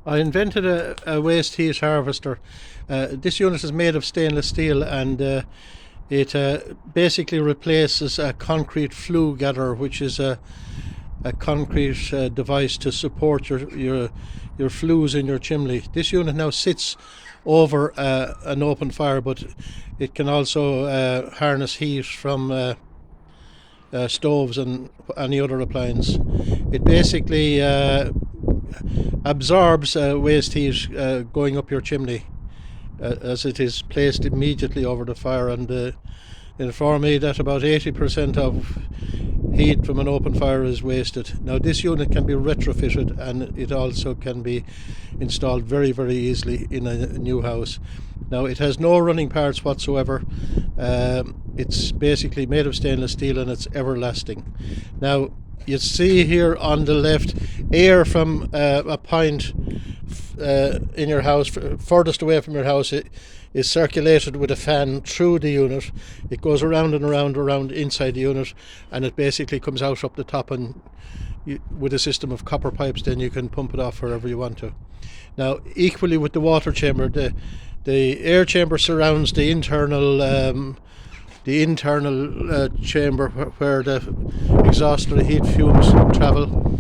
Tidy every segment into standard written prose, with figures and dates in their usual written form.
I invented a waste heat harvester. This unit is made of stainless steel, and it basically replaces a concrete flue gather, which is a concrete device to support your flues in your chimney. This unit now sits over an open fire, but it can also harness heat from stoves and any other appliance. It basically absorbs waste heat going up your chimney, as it is placed immediately over the fire, and informed me that about 80% of heat from an open fire is wasted. Now this unit can be retrofitted, and it also can be installed very, very easily in a new house. Now it has no running parts whatsoever. It's basically made of stainless steel, and it's everlasting. Now you see here on the left, air from a point in your house, furthest away from your house, it is circulated with a fan through the unit. It goes around and around inside the unit, and it basically comes out up the top, and with a system of copper pipes, then you can pump it off wherever you want to. Now equally with the water chamber, the air chamber surrounds the internal chamber where the exhaust or the heat fumes travel,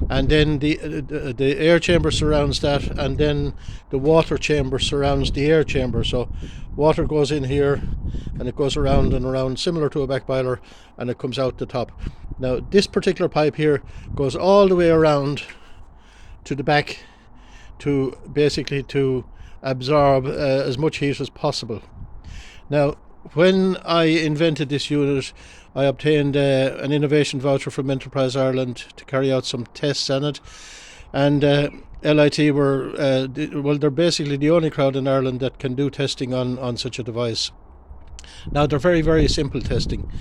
and then the air chamber surrounds that, and then the water chamber surrounds the air chamber. So water goes in here, and it goes around and around, similar to a back boiler, and it comes out the top. Now this particular pipe here goes all the way around to the back to basically to absorb as much heat as possible. Now when I invented this unit, I obtained an innovation voucher from Enterprise Ireland to carry out some tests on it, and LIT were they're basically the only crowd in Ireland that can do testing on such a device. Now they're very, very simple testing,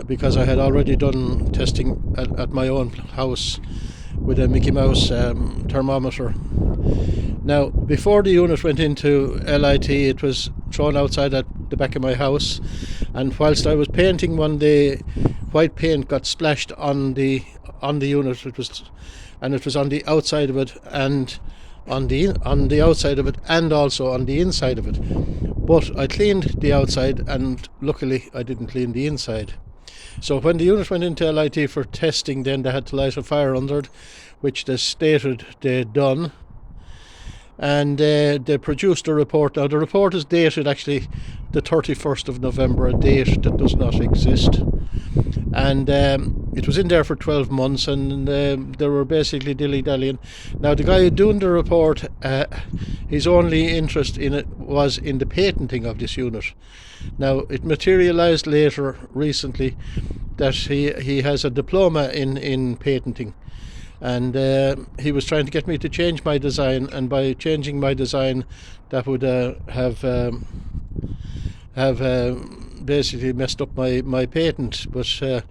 because I had already done testing at my own house with a Mickey Mouse thermometer. Now before the unit went into LIT, it was thrown outside at the back of my house, and whilst I was painting one day, white paint got splashed on the unit. It was on the outside of it, and on the outside of it, and also on the inside of it. But I cleaned the outside, and luckily I didn't clean the inside. So when the unit went into LIT for testing, then they had to light a fire under it, which they stated they'd done, and they produced a report. Now the report is dated actually the 31st of November, a date that does not exist, and it was in there for 12 months, and they were basically dilly-dallying. Now the guy doing the report, his only interest in it was in the patenting of this unit. Now it materialised later recently that he has a diploma in patenting, and he was trying to get me to change my design, and by changing my design that would have basically messed up my patent. But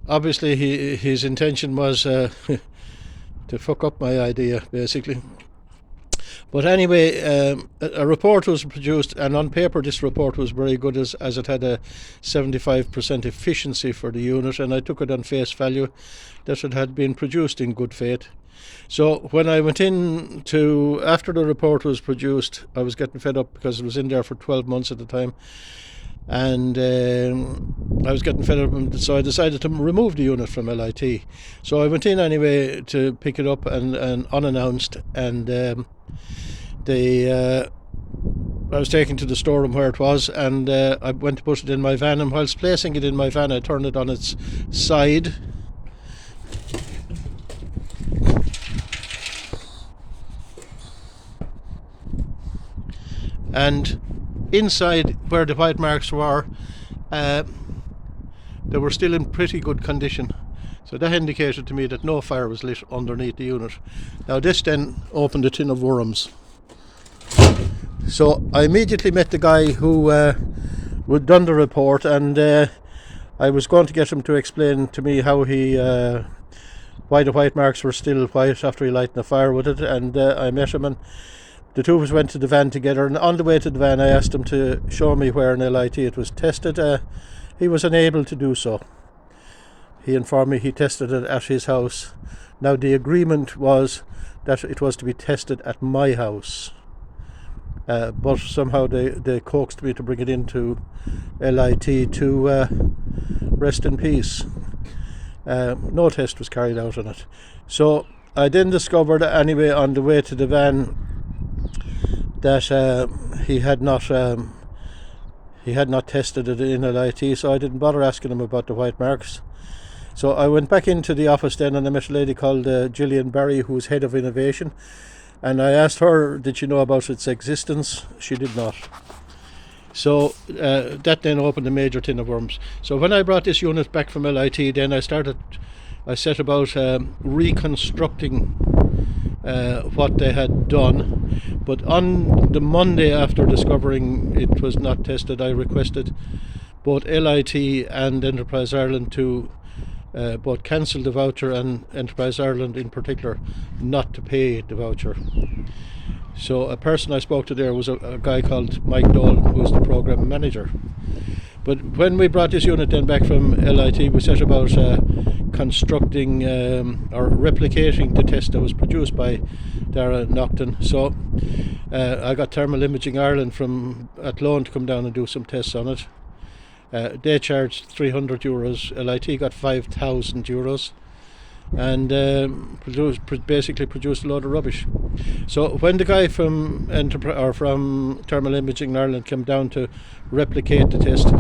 obviously his intention was to fuck up my idea basically. But anyway, a report was produced, and on paper this report was very good, as it had a 75% efficiency for the unit, and I took it on face value that it had been produced in good faith. So when I went in after the report was produced, I was getting fed up because it was in there for 12 months at the time, and I was getting fed up, so I decided to remove the unit from LIT. So I went in anyway to pick it up, and unannounced, and I was taken to the storeroom where it was, and I went to put it in my van, and whilst placing it in my van I turned it on its side, and inside where the white marks were, they were still in pretty good condition. So that indicated to me that no fire was lit underneath the unit. Now this then opened a tin of worms. So I immediately met the guy who had done the report, and I was going to get him to explain to me how why the white marks were still white after he lighted a fire with it, and I met him, and the two of us went to the van together, and on the way to the van I asked him to show me where in LIT it was tested. He was unable to do so. He informed me he tested it at his house. Now the agreement was that it was to be tested at my house. But somehow they coaxed me to bring it into LIT to rest in peace. No test was carried out on it. So I then discovered anyway on the way to the van that he had not tested it in LIT, so I didn't bother asking him about the white marks. So I went back into the office then, and I met a lady called Gillian Barry, who was head of innovation, and I asked her, did she know about its existence? She did not. So that then opened a major tin of worms. So when I brought this unit back from LIT, then I set about reconstructing what they had done. But on the Monday after discovering it was not tested, I requested both LIT and Enterprise Ireland to both cancel the voucher, and Enterprise Ireland in particular not to pay the voucher. So a person I spoke to there was a guy called Mike Dolan, who was the program manager. But when we brought this unit then back from LIT, we set about constructing or replicating the test that was produced by Dara Nocton. So I got Thermal Imaging Ireland from Athlone to come down and do some tests on it. They charged €300. LIT got €5,000, and basically produced a load of rubbish. So when the guy from Thermal Imaging Ireland came down to replicate the test,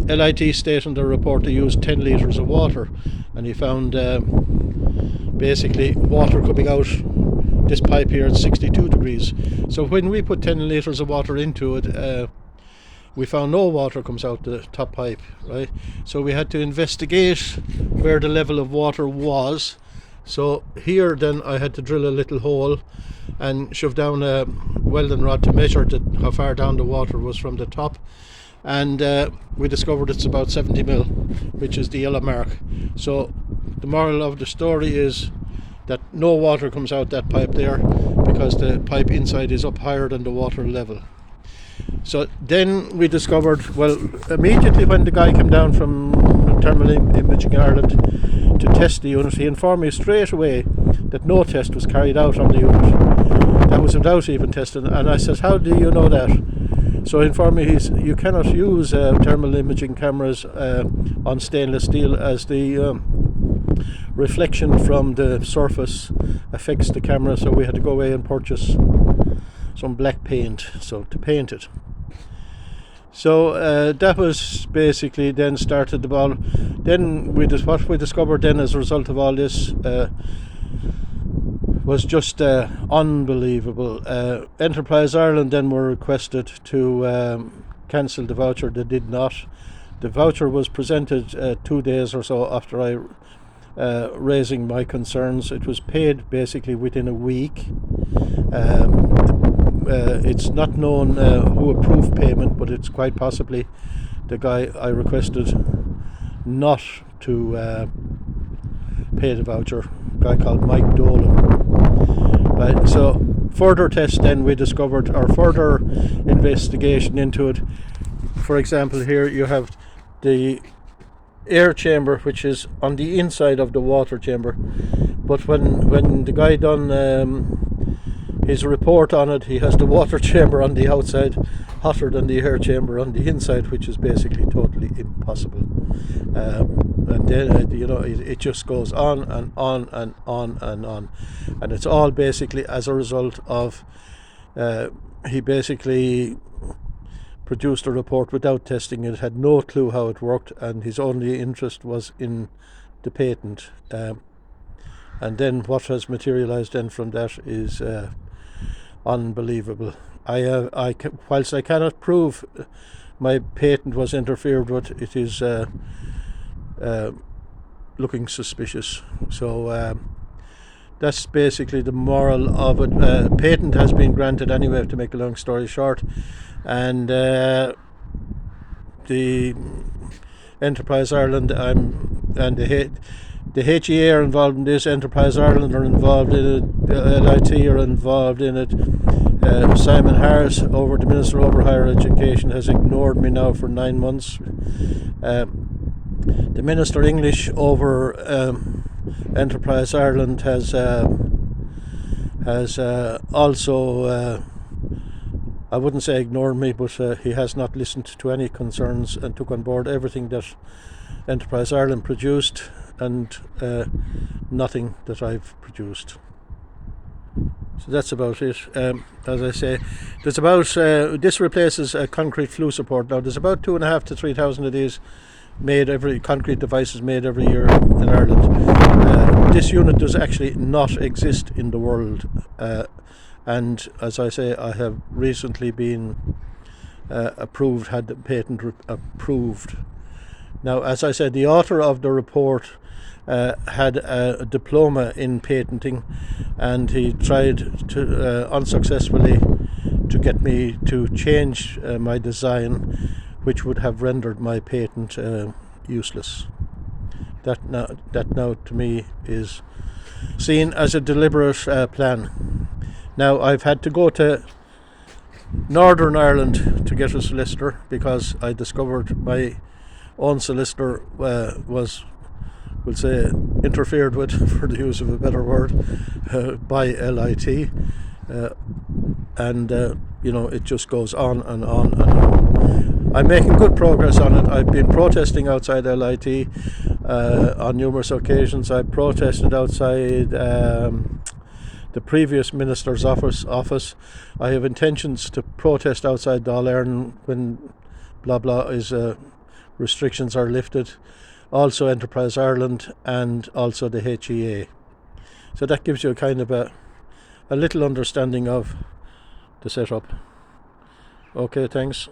LIT stated in their report they used 10 litres of water, and he found basically water coming out this pipe here at 62 degrees. So when we put 10 litres of water into it, we found no water comes out the top pipe, right? So we had to investigate where the level of water was. So here then I had to drill a little hole and shove down a welding rod to measure how far down the water was from the top. And we discovered it's about 70 mil, which is the yellow mark. So the moral of the story is that no water comes out that pipe there, because the pipe inside is up higher than the water level. So then we discovered, well, immediately when the guy came down from Thermal Imaging Ireland to test the unit, he informed me straight away that no test was carried out on the unit. That was without even testing. And I said, how do you know that? So he informed me you cannot use thermal imaging cameras on stainless steel, as the reflection from the surface affects the camera. So we had to go away and purchase some black paint to paint it. So that was basically then started the ball. Then what we discovered then as a result of all this was just unbelievable. Enterprise Ireland then were requested to cancel the voucher. They did not. The voucher was presented 2 days or so after I raising my concerns. It was paid basically within a week. It's not known who approved payment, but it's quite possibly the guy I requested not to pay the voucher, a guy called Mike Dolan. Right, so further tests then we discovered, or further investigation into it. For example, here you have the air chamber, which is on the inside of the water chamber, but when the guy done his report on it, he has the water chamber on the outside hotter than the air chamber on the inside, which is basically totally impossible. And then it just goes on and on and on and on, and it's all basically as a result of he basically produced a report without testing it, had no clue how it worked, and his only interest was in the patent. And then what has materialized then from that is unbelievable. Whilst I cannot prove my patent was interfered with, it is looking suspicious. So that's basically the moral of it. Patent has been granted anyway, to make a long story short, and the Enterprise Ireland and the HEA are involved in this, Enterprise Ireland are involved in it, the LIT are involved in it. Simon Harris, the Minister over Higher Education, has ignored me now for 9 months. The Minister English over Enterprise Ireland has has also, I wouldn't say ignored me, but he has not listened to any concerns and took on board everything that Enterprise Ireland produced and nothing that I've produced. So that's about it. As I say, there's about this replaces a concrete flue support. Now there's about 2,500 to 3,000 of these concrete devices made every year in Ireland. This unit does actually not exist in the world, and as I say, I have recently been had the patent approved. Now, as I said, the author of the report had a diploma in patenting, and he tried to unsuccessfully to get me to change my design, which would have rendered my patent useless. That now to me is seen as a deliberate plan. Now I've had to go to Northern Ireland to get a solicitor because I discovered my own solicitor was, we'll say, interfered with, for the use of a better word, by LIT, and it just goes on and on and on. I'm making good progress on it. I've been protesting outside LIT on numerous occasions. I protested outside the previous minister's office. I have intentions to protest outside Dáil Éireann when blah blah is restrictions are lifted. Also Enterprise Ireland and also the HEA. So that gives you a kind of a little understanding of the setup. Okay, thanks.